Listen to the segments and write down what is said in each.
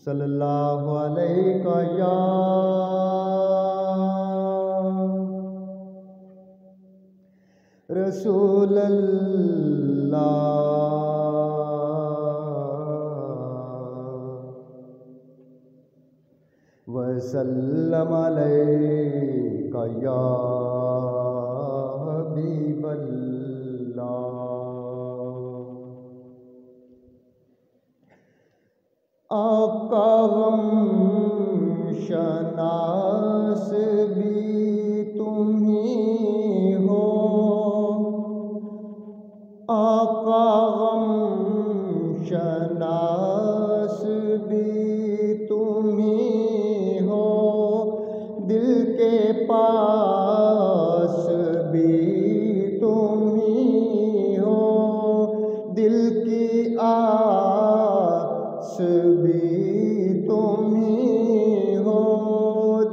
صلی اللہ علیہ یا رسول اللہ وسلم علیک یا حبیب اللہ۔ آقا غم شناس بھی تم ہی ہو، آقا غم شناس بھی تم ہی ہو، دل کے پاس بھی تم ہی ہو، دل کی آس بھی تم ہی ہو،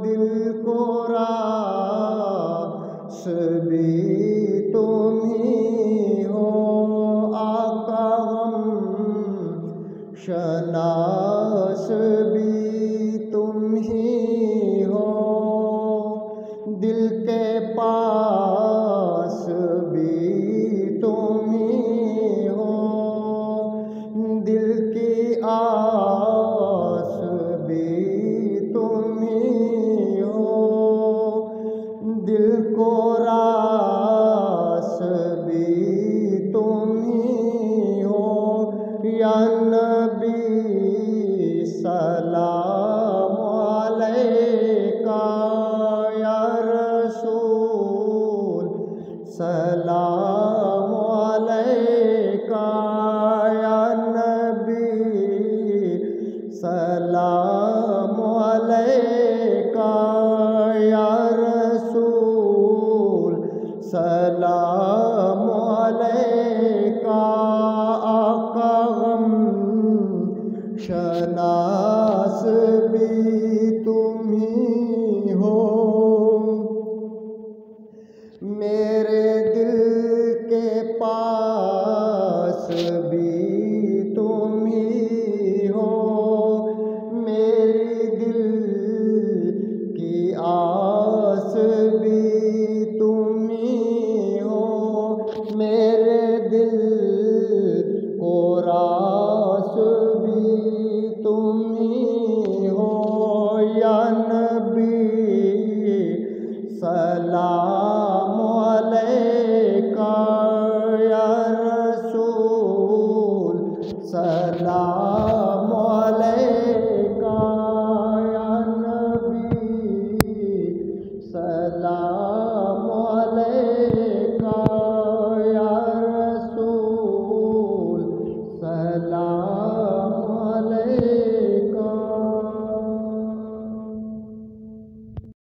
دل کو راس بھی تم ہی ہو، آقا غم شناس بھی تم ہی ہو، دل کے پاس بھی تم ہی ہو، دل کی آس بھی تم ہی ہو، دل کو راس بھی تم ہی ہو، یا نبی سلام علیکہ، یا رسول سلام علیکہ، یا نبی سلام علیکہ، یا رسول سلام علیکہ، آقا غم شناس بھی تم ہی ہو، میرے دل کے پاس بھی تم ہی ہو، میری دل کی آس بھی تم ہی ہو، میرے دل کو راس بھی تم ہی ہو، یا نبی سلام علیکہ، یا رسول سلام علیکہ، یا نبی سلام